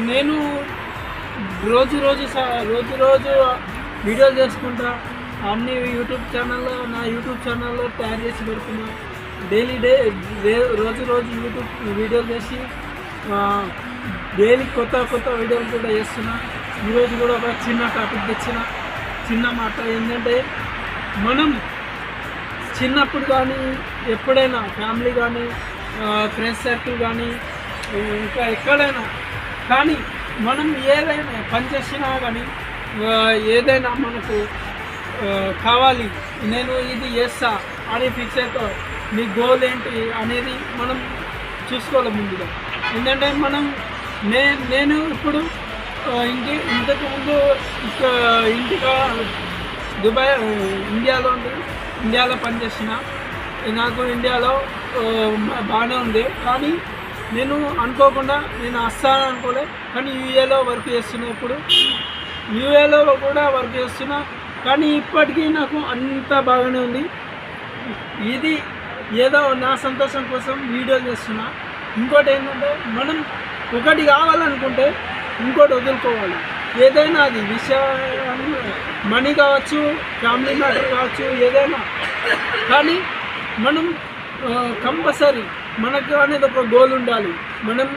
నేను రోజు వీడియోలు చేసుకుంటా. అన్ని నా యూట్యూబ్ ఛానల్లో తయారు చేసి పెడుతున్నా. రోజు యూట్యూబ్ వీడియోలు చేసి డైలీ కొత్త వీడియోలు కూడా చేస్తున్నా. ఈరోజు కూడా ఒక చిన్న టాపిక్ తెచ్చిన. చిన్న మాట ఏంటంటే, మనం చిన్నప్పుడు కానీ ఎప్పుడైనా ఫ్యామిలీ కానీ ఫ్రెండ్స్ సర్కిల్ కానీ ఇంకా ఎక్కడైనా కానీ మనం ఏదైనా పని చేసినా కానీ ఏదైనా మనకు కావాలి, నేను ఇది చేస్తా అని ఫిక్స్ అయితే నీ గోల్ ఏంటి అనేది మనం చూసుకోవాలి ముందుగా. ఏంటంటే నేను ఇప్పుడు ఇంతకుముందు దుబాయ్ ఇండియాలో పనిచేసిన. నాకు ఇండియాలో బాగానే ఉంది, కానీ నేను అనుకోకుండా నేను వస్తాను అనుకోలే. కానీ యూఏలో వర్క్ చేస్తున్నా. ఇప్పుడు యూఏలో కూడా వర్క్ చేస్తున్నా, కానీ ఇప్పటికీ నాకు అంత బాగానే ఉంది. ఇది ఏదో నా సంతోషం కోసం వీడియో చేస్తున్నా. ఇంకోటి ఏంటంటే, మనం ఒకటి కావాలనుకుంటే ఇంకోటి వదులుకోవాలి. ఏదైనా అది మనీ కావచ్చు, ఫ్యామిలీ మ్యాటర్ కావచ్చు, ఏదైనా కానీ మనం కంపల్సరీ మనకు అనేది ఒక గోల్ ఉండాలి. మనం